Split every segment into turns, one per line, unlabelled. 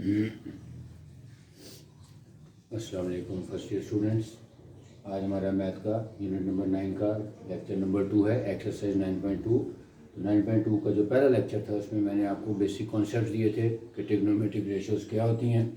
अस्सलाम वालेकुम first year students. आज हमारा मैथ का यूनिट नंबर 9 का लेक्चर नंबर 2 है, एक्सरसाइज 9.2। 9.2 का जो पहला लेक्चर था उसमें मैंने आपको बेसिक कॉन्सेप्ट दिए थे कि ट्रिग्नोमेट्रिक रेशियोज़ क्या होती हैं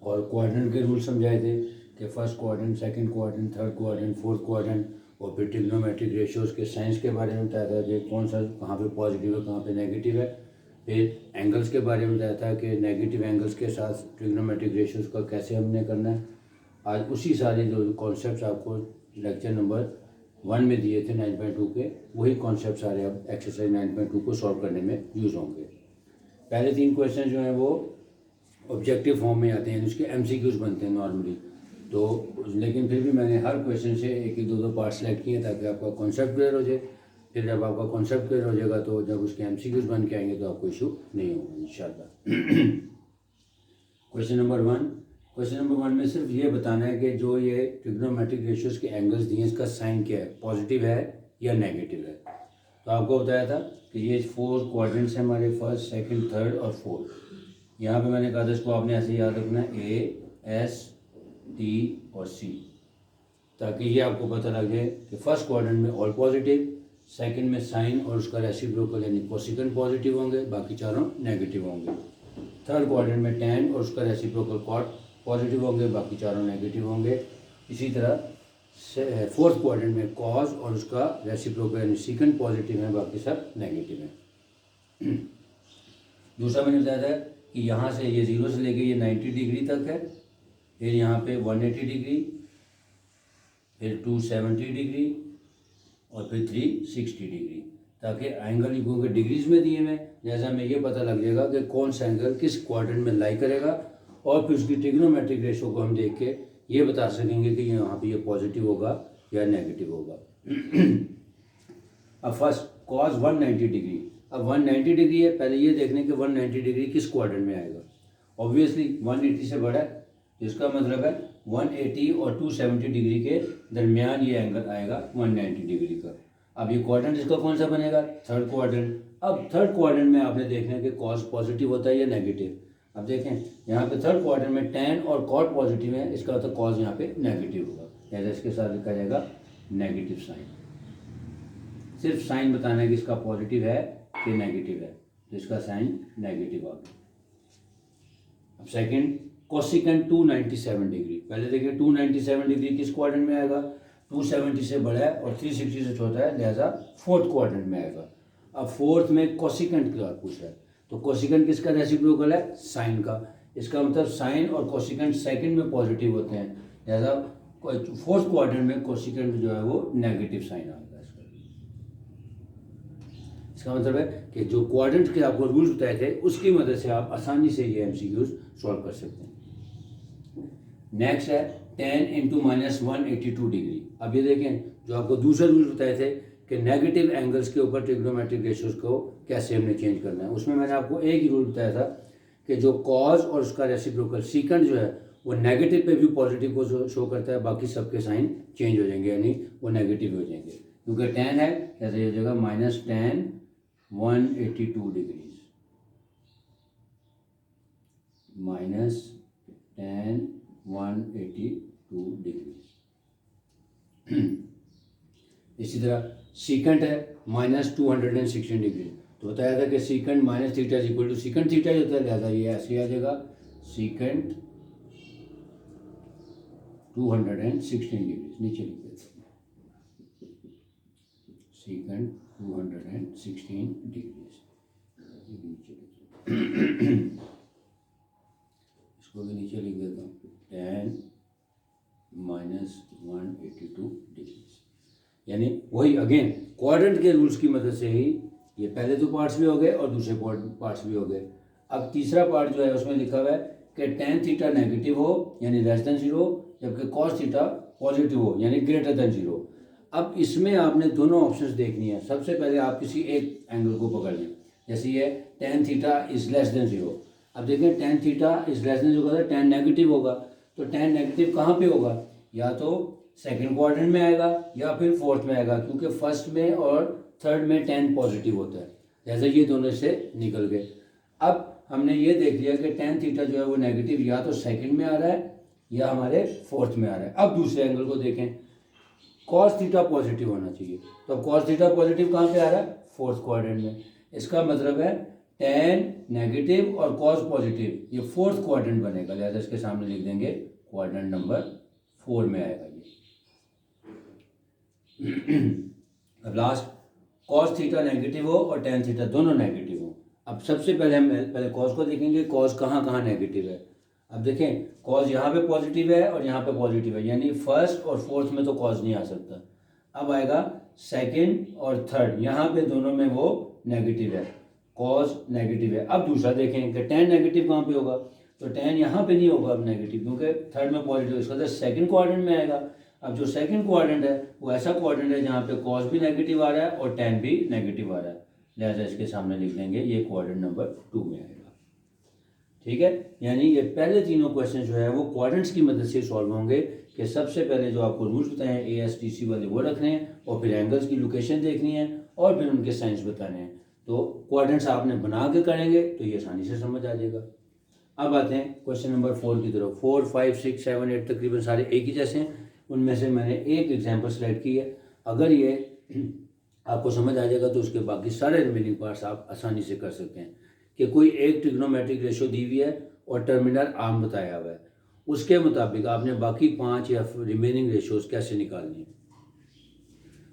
और क्वाड्रेंट के रूल समझाए थे कि first quadrant, second quadrant, third quadrant, fourth quadrant, और फिर ट्रिग्नोमेट्रिक रेशियोज़ के साइंस के बारे में बताया था कि कौन सा कहाँ पे पॉजिटिव है, कहाँ पे नेगेटिव है। फिर एंगल्स के बारे में बताया था कि नेगेटिव एंगल्स के साथ ट्रिग्नोमेट्रिक रेशियोज़ का कैसे हमने करना है। आज उसी सारे जो कॉन्सेप्ट्स आपको लेक्चर नंबर 1 में दिए थे 9.2 के, वही कॉन्सेप्ट सारे अब एक्सरसाइज 9.2 को सॉल्व करने में यूज़ होंगे। पहले 3 क्वेश्चन जो हैं वो ऑब्जेक्टिव फॉर्म में आते हैं, उसके MCQs बनते हैं नॉर्मली, तो लेकिन फिर भी मैंने हर क्वेश्चन से एक एक दो पार्ट सेलेक्ट किए ताकि आपका कॉन्सेप्ट क्लियर हो जाए। फिर जब आपका कॉन्सेप्ट क्लियर हो जाएगा तो जब उसके MCQs बन के आएंगे तो आपको इशू नहीं होगा इंशाल्लाह। क्वेश्चन नंबर 1 में सिर्फ ये बताना है कि जो ये ट्रिग्नोमेट्रिक रेशियोज़ के एंगल्स दिए हैं इसका साइन क्या है, पॉजिटिव है या नेगेटिव है। तो आपको बताया था कि ये 4 क्वाड्रेंट्स हैं हमारे, फर्स्ट, सेकंड, थर्ड और फोर्थ। यहाँ पे मैंने कहा था इसको आपने ऐसे याद रखना है A, S, T और C, ताकि ये आपको पता लग जाए कि फर्स्ट क्वाड्रेंट में ऑल पॉजिटिव, सेकंड में साइन और उसका रेसिप्रोकल यानी कोसेकेंट पॉजिटिव होंगे, बाकी चारों नेगेटिव होंगे। थर्ड क्वाड्रेंट में tan और उसका रेसिप्रोकल कॉट पॉजिटिव होंगे, बाकी चारों नेगेटिव होंगे। इसी तरह फोर्थ क्वाड्रेंट में कॉस और उसका रेसिप्रोकल यानी सीकेंट पॉजिटिव है, बाकी सब नेगेटिव है। दूसरा मैंने बताया था कि यहाँ से ये 0 से लेके ये 90 डिग्री तक है, फिर यहाँ पे 180 डिग्री, फिर 270 डिग्री और फिर 360 डिग्री, ताकि एंगल क्योंकि डिग्रीज में दिए हुए, जैसा हमें ये पता लग जाएगा कि कौन सा एंगल किस क्वाड्रेंट में लाई करेगा, और फिर उसकी ट्रिग्नोमेट्रिक रेशियो को हम देख के ये बता सकेंगे कि यहाँ पे ये पॉजिटिव होगा या नेगेटिव होगा। अब फर्स्ट कॉस 190 डिग्री, अब 190 डिग्री है, पहले ये देखने के 190 डिग्री किस क्वाड्रेंट में आएगा। ऑब्वियसली 180 से बड़ा है, इसका मतलब है 180 और 270 डिग्री के दरमियान ये एंगल आएगा 190 डिग्री का। अब ये क्वाड्रेंट इसका कौन सा बनेगा, थर्ड क्वाड्रेंट। अब थर्ड क्वाड्रेंट में आपने देखना है कि कॉस पॉजिटिव होता है या नेगेटिव। अब देखें यहाँ पे थर्ड क्वाड्रेंट में tan और कॉट पॉजिटिव है, इसका मतलब कॉस यहाँ पे नेगेटिव होगा, जैसे इसके साथ लिखा जाएगा नेगेटिव साइन। सिर्फ साइन बताना है कि इसका पॉजिटिव है कि नेगेटिव है, तो इसका साइन नेगेटिव आ गया। अब सेकेंड कोसिकेंट 297 डिग्री, पहले देखिए 297 डिग्री किस क्वाड्रेंट में आएगा, 270 से बड़ा है और 360 से छोटा है, लिहाजा फोर्थ क्वाड्रेंट में आएगा। अब फोर्थ में कोसिकेंट क्या पूछ रहा है, तो कोसिकेंट किसका रेसिप्रोकल है, साइन का। इसका मतलब साइन और कोसिकेंट सेकंड में पॉजिटिव होते हैं, लिहाजा फोर्थ क्वाड्रेंट में कोसिकेंट जो है वो नेगेटिव साइन आएगा। इसका मतलब है कि जो क्वाड्रेंट के आपको रूल्स बताए थे उसकी मदद से आप आसानी से ये MCQs सॉल्व कर सकते हैं। नेक्स्ट है tan इंटू -182 डिग्री। अब ये देखें जो आपको दूसरे रूल्स बताए थे कि नेगेटिव एंगल्स के ऊपर ट्रिग्नोमेट्रिक रेशियोज को कैसे हमने चेंज करना है, उसमें मैंने आपको एक ही रूल बताया था कि जो कॉस और उसका रेसिप्रोकल सीकेंट जो है वो नेगेटिव पे भी पॉजिटिव को शो करता है, बाकी सबके साइन चेंज हो जाएंगे यानी वो नेगेटिव हो जाएंगे। क्योंकि tan है जैसे ये जगह -tan 182 डिग्रीज, -tan 182 डिग्रीज। इसी तरह सीकेंट है -216 डिग्री, तो बताया था कि secant minus theta is equal to secant theta ही होता है, लिहाजा ये ऐसे आ जाएगा सीकेंट 216 डिग्री, नीचे लिख देते हैं सीकेंट 216 डिग्रीज, इसको भी नीचे लिख देता हूँ tan -182 डिग्रीज। यानी वही अगेन क्वाड्रेंट के रूल्स की मदद से ही ये पहले दो पार्ट्स भी हो गए और दूसरे पार्ट्स भी हो गए। अब तीसरा पार्ट जो है उसमें लिखा हुआ है कि tan थीटा नेगेटिव हो यानी लेस देन 0, जबकि cos थीटा पॉजिटिव हो यानी ग्रेटर देन 0। अब इसमें आपने दोनों ऑप्शंस देखनी है। सबसे पहले आप किसी एक एंगल को पकड़ लें, जैसे ये tan theta is less than 0। अब देखें tan theta is less than 0 का tan नेगेटिव होगा, तो tan नेगेटिव कहाँ पे होगा, या तो सेकंड क्वाड्रेंट में आएगा या फिर फोर्थ में आएगा, क्योंकि फर्स्ट में और थर्ड में tan पॉजिटिव होता है, जैसे ये दोनों से निकल गए। अब हमने ये देख लिया कि tan थीटा जो है वो नेगेटिव या तो सेकंड में आ रहा है या हमारे फोर्थ में आ रहा है। अब दूसरे एंगल को देखें, cos थीटा पॉजिटिव होना चाहिए, तो अब cos थीटा पॉजिटिव कहाँ पे आ रहा है? फोर्थ क्वाड्रेंट में। इसका मतलब है tan नेगेटिव और cos पॉजिटिव ये फोर्थ क्वाड्रेंट बनेगा, लिहाजा इसके सामने लिख देंगे क्वाड्रेंट नंबर 4 में आएगा ये। अब लास्ट, cos थीटा नेगेटिव हो और tan थीटा दोनों नेगेटिव हो। अब सबसे पहले हम पहले cos को देखेंगे, cos कहाँ कहाँ नेगेटिव है। अब देखें cos यहाँ पे पॉजिटिव है और यहाँ पे पॉजिटिव है, यानी फर्स्ट और फोर्थ में तो cos नहीं आ सकता। अब आएगा सेकंड और थर्ड, यहाँ पे दोनों में वो नेगेटिव है, cos नेगेटिव है। अब दूसरा देखें कि tan नेगेटिव कहाँ पे होगा, तो tan यहाँ पे नहीं होगा अब नेगेटिव, क्योंकि थर्ड में पॉजिटिव, इसका तो सेकंड क्वाड्रेंट में आएगा। अब जो सेकंड क्वाड्रेंट है वो ऐसा क्वाड्रेंट है जहाँ पे cos भी नेगेटिव आ रहा है और tan भी नेगेटिव आ रहा है, लिहाजा इसके सामने लिख देंगे ये क्वाड्रेंट नंबर 2 में आएगा। ठीक है, यानी ये पहले तीनों क्वेश्चन जो है वो क्वाड्रेंट्स की मदद से सॉल्व होंगे कि सबसे पहले जो आपको रूल्स बताए हैं ASTC वाले वो रखने हैं और फिर एंगल्स की लोकेशन देखनी है और फिर उनके साइंस बताने हैं। तो क्वाड्रेंट्स आपने बना के करेंगे तो ये आसानी से समझ आ जाएगा। अब आते हैं क्वेश्चन नंबर 4 की तरफ। 4, 5, 6, 7, 8 तकरीबन सारे एक ही जैसे हैं, उनमें से मैंने एक एग्जाम्पल सेलेक्ट की है। अगर ये आपको समझ आ जाएगा तो उसके बाकी सारे रिमेनिंग पार्ट्स आप आसानी से कर सकते हैं। कि कोई एक ट्रिग्नोमेट्रिक रेशो दी हुई है और टर्मिनल आर्म बताया हुआ है, उसके मुताबिक आपने बाकी 5 या रिमेनिंग रेशोज कैसे निकालनी है।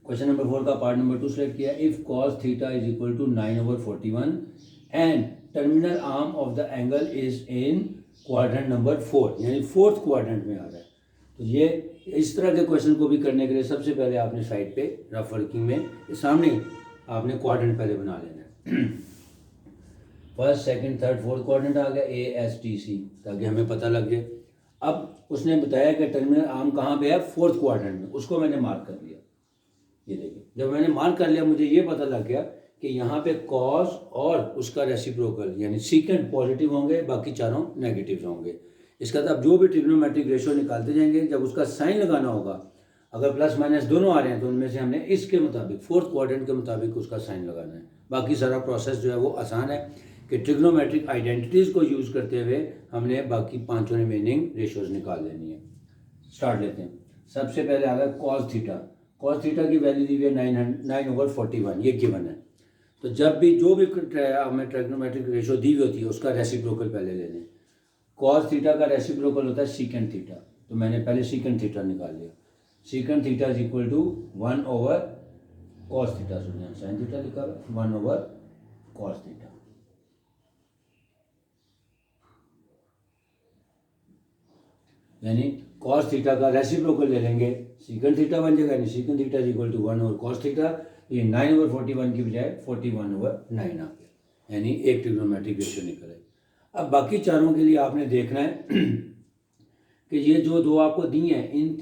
क्वेश्चन नंबर 4 का पार्ट नंबर 2 सेलेक्ट किया। If cos theta is equal to 9/41 and terminal arm of the angle is in quadrant number 4, यानी फोर्थ क्वाड्रेंट में आ रहा है। तो ये इस तरह के क्वेश्चन को भी करने के लिए सबसे पहले आपने साइड पे रफ वर्किंग में सामने आपने क्वाड्रेंट पहले बना लेना है। First, second, third, fourth quadrant आ गया ASTC, ताकि हमें पता लग जाए। अब उसने बताया कि टर्मिनल आर्म कहाँ पे है, फोर्थ क्वाड्रेंट में, उसको मैंने मार्क कर लिया। ये देखिए, जब मैंने मार्क कर लिया मुझे ये पता लग गया कि यहाँ पे cos और उसका रेसिप्रोकल यानी सीकेंट पॉजिटिव होंगे, बाकी चारों नेगेटिव होंगे। इसका मतलब जो भी ट्रिग्नोमेट्रिक रेशो निकालते जाएंगे, जब उसका साइन लगाना होगा, अगर प्लस माइनस दोनों आ रहे हैं तो उनमें से हमने इसके मुताबिक फोर्थ क्वाड्रेंट के मुताबिक उसका साइन लगाना है। बाकी सारा प्रोसेस जो है वो आसान है कि ट्रिग्नोमेट्रिक आइडेंटिटीज़ को यूज़ करते हुए हमने बाकी 5 रिमेनिंग रेशोज निकाल लेनी है। स्टार्ट लेते हैं। सबसे पहले आ गया cos थीटा। cos थीटा की वैल्यू दी हुई है 9/41, ये गिवन है। तो जब भी जो भी हमें ट्रिग्नोमेट्रिक रेशो दी हुई होती है उसका रेसिप्रोकल पहले ले लें। cos थीटा का रेसिप्रोकल होता है सीकेंट थीटा, तो मैंने पहले सीकेंट थीटा निकाल लिया। Secant theta is equal to 1/cos theta, सुनिए साइन थीटा लिखा हुआ 1/cos थीटा। यानी cos थीटा का रेसिप्रोकल ले लेंगे, सीकेंट थीटा बन जाएगा, यानी secant theta is equal to 1/cos theta. ये 9/41 की बजाय 41/9 आ गया, यानी एक ट्रिग्नोमेट्रिक रेशियो निकल आई। अब बाकी चारों के लिए आपने देखना है कि ये जो दो आपको दी हैं इन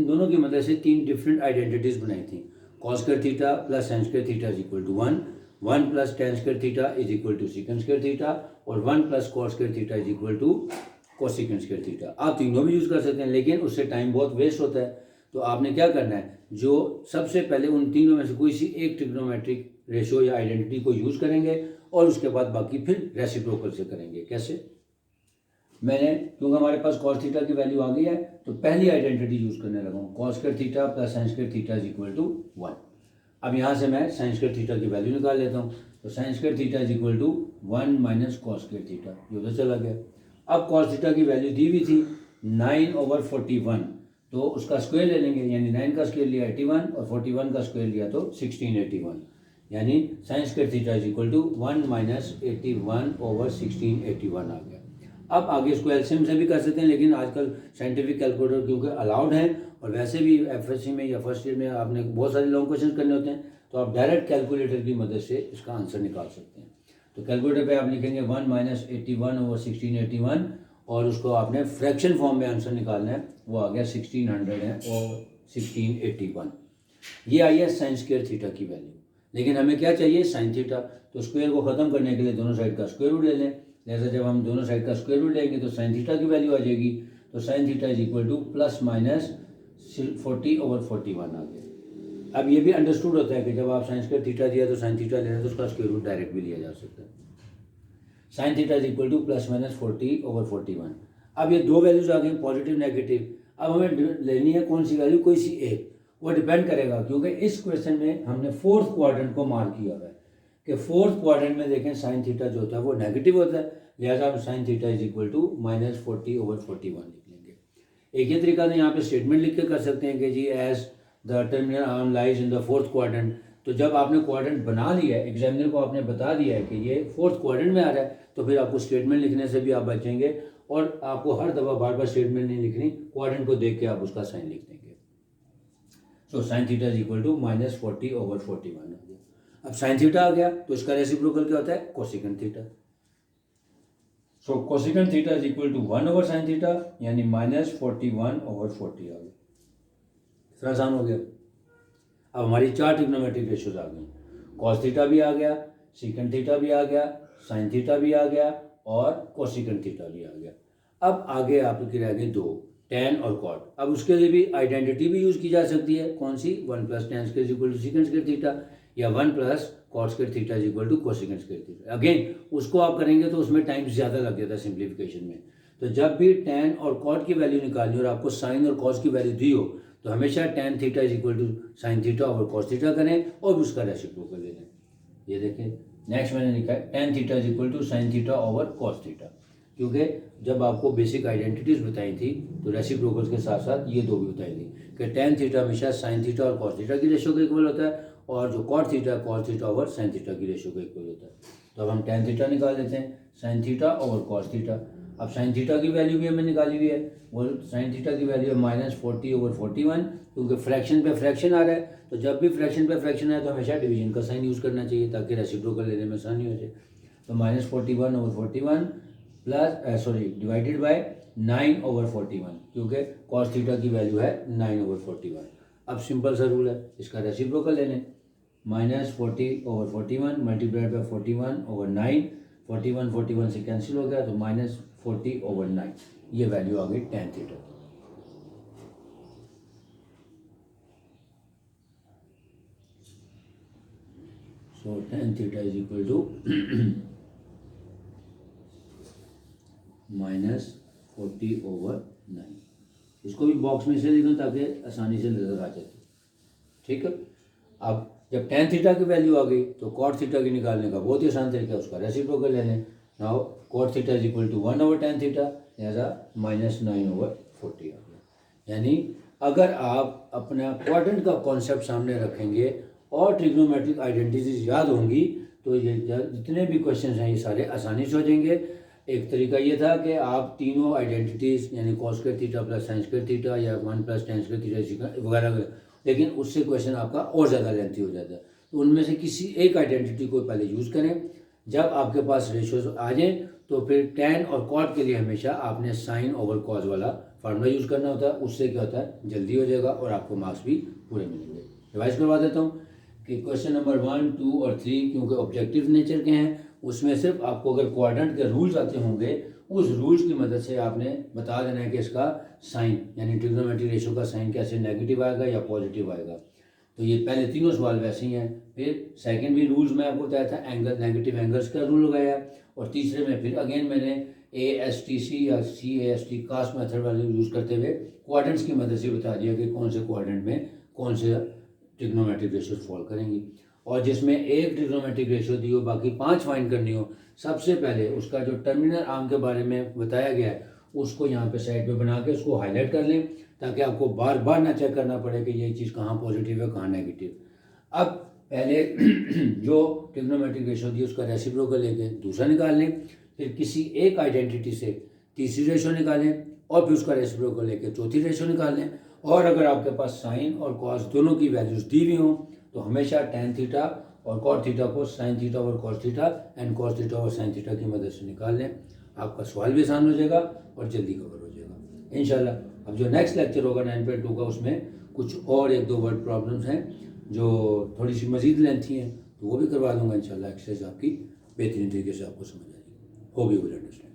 दोनों की मदद से 3 डिफरेंट आइडेंटिटीज़ बनाई थी। cos square theta plus sin square theta is equal to 1, 1 plus tan square theta is equal to secant square theta और 1 प्लस cos square theta is equal to cosecant square theta. आप तीनों भी use कर सकते हैं, लेकिन उससे टाइम बहुत वेस्ट होता है। तो आपने क्या करना है, जो सबसे पहले उन तीनों में से कोई सी एक ट्रिग्नोमेट्रिक रेशो या आइडेंटिटी को यूज़ करेंगे और उसके बाद बाकी फिर रेसिप्रोकल से करेंगे। कैसे? मैंने, क्योंकि हमारे पास cos थीटा की वैल्यू आ गई है, तो पहली आइडेंटिटी यूज़ करने लगा हूँ, cos square theta plus sin square theta is equal to 1। अब यहाँ से मैं sin स्क्वायर थीटा की वैल्यू निकाल लेता हूँ, तो sin square theta is equal to 1 minus cos square theta, ये उधर चला गया। अब cos थीटा की वैल्यू दी हुई थी 9/41, तो उसका स्क्वायर ले लेंगे, यानी 9 का स्क्वायर लिया 81 और 41 का स्क्वायर लिया तो 1681, यानी sin square theta is equal to 1 minus 81/1681 आ गया। अब आगे इसको एलसीएम से भी कर सकते हैं, लेकिन आजकल साइंटिफिक कैलकुलेटर क्योंकि अलाउड है और वैसे भी एफएससी में या फर्स्ट ईयर में आपने बहुत सारे लॉन्ग क्वेश्चन करने होते हैं, तो आप डायरेक्ट कैलकुलेटर की मदद से इसका आंसर निकाल सकते हैं। तो कैलकुलेटर पे आप लिखेंगे 1 माइनस 81/1681 और उसको आपने फ्रैक्शन फॉर्म में आंसर निकालना है, वो आ गया 1600/1681। ये आई है साइन स्क्वायर थीटा की वैल्यू। लेकिन हमें क्या चाहिए, साइन थीटा। तो स्क्वायर को ख़त्म करने के लिए दोनों साइड का स्क्वायर रूट ले लें। जैसे जब हम दोनों साइड का स्क्वायर रूट लेंगे तो साइन थीटा की वैल्यू आ जाएगी। तो sign theta is equal two plus minus 40/41 आ गया। अब ये भी अंडरस्टूड होता है कि जब आप साइन स्क्वायर थीटा दिया तो साइन थीटा ले रहे हैं तो उसका स्क्वायर रूट डायरेक्ट भी लिया जा सकता है। Sign theta is equal two plus minus 40/41। अब ये दो वैल्यूज आ गई, पॉजिटिव नेगेटिव। अब हमें लेनी है कौन सी वैल्यू, कोई सी एक। वो डिपेंड करेगा क्योंकि इस क्वेश्चन में हमने फोर्थ क्वाड्रेंट को मार्क किया हुआ है कि फोर्थ क्वाड्रेंट में देखें साइन थीटा जो होता है वो नेगेटिव होता है, लिहाजा हम sine theta is equal to -40/41 लिख लेंगे। एक ही तरीका से यहाँ पे स्टेटमेंट लिख के कर सकते हैं कि जी as the terminal arm lies in the fourth quadrant. तो जब आपने क्वाड्रेंट बना लिया है, एग्जामिनर को आपने बता दिया है कि ये फोर्थ क्वाड्रेंट में आ रहा है, तो फिर आपको स्टेटमेंट लिखने से भी आप बचेंगे और आपको हर दफ़ा बार बार स्टेटमेंट नहीं लिखनी, क्वाड्रेंट को देख के आप उसका साइन लिख देंगे। So sine theta is equal to -40/41 हो गया। अब साइन थीटा आ गया तो इसका रेसिप्रोकल क्या होता है, cosecant theta. So cosecant theta is equal to 1/sin theta, यानी -41/40 आ गया। इतना आसान हो गया। अब हमारी चार ट्रिग्नोमेट्रिक रेशियोज आ गई, कॉस थीटा भी आ गया, सीकेंट थीटा भी आ गया, साइन थीटा भी आ गया और कोसेकेंट थीटा भी आ गया। अब आगे आपकी रह गई दो, tan और cot। अब उसके लिए भी आइडेंटिटी भी यूज़ की जा सकती है, कौन सी, 1 + tan square equal to secant square theta, या 1 + cot square theta equal to cosecant square theta. Again उसको आप करेंगे तो उसमें टाइम ज़्यादा लग जाता है सिंप्लीफिकेशन में। तो जब भी tan और cot की वैल्यू निकालनी और आपको साइन और cos की वैल्यू दी हो तो हमेशा tan theta is equal to sine theta और cos थीटा करें और उसका रेसिप्रोकल ले लें। ये देखें नेक्स्ट मैंने लिखा है tan theta is equal to sine theta over cos theta, क्योंकि जब आपको बेसिक आइडेंटिटीज बताई थी तो रेसिप्रोकल्स के साथ साथ ये दो भी बताई थी कि tan थीटा हमेशा साइन थीटा और cos थीटा की रेशियो का इक्वल होता है और जो cot theta cos theta over sine theta की रेशियो का इक्वल होता है। तो अब हम tan थीटा निकाल लेते हैं, sign theta over cos theta. अब साइन थीटा की वैल्यू भी हमें निकाली हुई है, वो साइन थीटा की वैल्यू है -40/41, क्योंकि फ्रैक्शन पे फ्रैक्शन आ रहा है, तो जब भी फ्रैक्शन पे फ्रैक्शन आए तो हमेशा डिवीजन का साइन यूज़ करना चाहिए ताकि रेसिप्रोकल लेने में आसानी हो जाए। तो -41/41 प्लस डिवाइडेड बाय 9/41, क्योंकि cos थीटा की वैल्यू है 9/41। अब सिंपल सा रूल है, इसका रेसिप्रोकल लेने, -40/41 मल्टीप्लाइड बाय 41/9, 41 से कैंसिल हो गया तो -40/9, ये वैल्यू आ गई tan theta. So tan theta is equal to -40/9। इसको भी बॉक्स में से लिखूँ ताकि आसानी से नजर आ जाए, ठीक है। अब जब tan थीटा की वैल्यू आ गई तो cot थीटा की निकालने का बहुत ही आसान तरीका है, उसका रेसिप्रोकल ले लें। Now cot theta is equal to 1/tan theta, लिहाजा -9/40 आ गया। यानी अगर आप अपना क्वाड्रेंट का कॉन्सेप्ट सामने रखेंगे और ट्रिग्नोमेट्रिक आइडेंटिटीज याद होंगी तो ये जितने भी क्वेश्चन हैं ये सारे आसानी से हो जाएंगे। एक तरीका ये था कि आप तीनों आइडेंटिटीज यानी cos square theta plus sine square theta या 1 + tan स्क्वायर थीटा वगैरह, लेकिन उससे क्वेश्चन आपका और ज़्यादा लेंथी हो जाता है। तो उनमें से किसी एक आइडेंटिटी को पहले यूज़ करें। जब आपके पास रेशियोज आ जाएँ तो फिर tan और cot के लिए हमेशा आपने साइन ओवर cos वाला फार्मूला यूज़ करना होता है। उससे क्या होता है, जल्दी हो जाएगा और आपको मार्क्स भी पूरे मिलेंगे। रिवाइज करवा देता हूँ कि क्वेश्चन नंबर 1, 2 और 3 क्योंकि ऑब्जेक्टिव नेचर के हैं, उसमें सिर्फ आपको अगर क्वाड्रेंट के रूल्स आते होंगे उस रूल्स की मदद से आपने बता देना है कि इसका साइन यानी ट्रिग्नोमेट्रिक रेशियो का साइन कैसे नेगेटिव आएगा या पॉजिटिव आएगा। तो ये पहले तीनों सवाल वैसे ही हैं। फिर सेकंड भी रूल्स में आपको बताया था, एंगल नेगेटिव एंगल्स का रूल लगाया, और तीसरे में फिर अगेन मैंने ASTC या CAST कास्ट मेथड वाले यूज़ करते हुए क्वाड्रेंट्स की मदद से बता दिया कि कौन से क्वाड्रेंट में कौन से ट्रिग्नोमेट्रिक रेशियो फॉल करेंगी। और जिसमें एक ट्रिग्नोमेट्रिक रेशियो दी हो बाकी 5 फाइंड करनी हो, सबसे पहले उसका जो टर्मिनल आर्म के बारे में बताया गया है उसको यहाँ पे साइड पे बना के उसको हाईलाइट कर लें ताकि आपको बार बार ना चेक करना पड़े कि ये चीज़ कहाँ पॉजिटिव है कहाँ नेगेटिव। अब पहले जो ट्रिग्नोमेट्रिक रेशियो दी उसका रेसिप्रोकल लेके दूसरा निकाल लें, फिर किसी एक आइडेंटिटी से तीसरी रेशियो निकालें और फिर उसका रेसिप्रोकल लेके चौथी रेशियो निकाल लें। और अगर आपके पास साइन और कॉस दोनों की वैल्यूज दी हुई हों तो हमेशा tan थीटा और cot थीटा को साइन थीटा और cos theta and cos theta और साइन थीटा की मदद से निकाल लें। आपका सवाल भी आसान हो जाएगा और जल्दी कवर हो जाएगा इंशाल्लाह। अब जो नेक्स्ट लेक्चर होगा 9.2 का, उसमें कुछ और 1-2 वर्ड प्रॉब्लम्स हैं जो थोड़ी सी मजीद लेंथी हैं, तो वो भी करवा दूंगा इंशाल्लाह। एक्सरसाइज आपकी बेहतरीन तरीके से आपको समझ आएगी। Hope you will understand.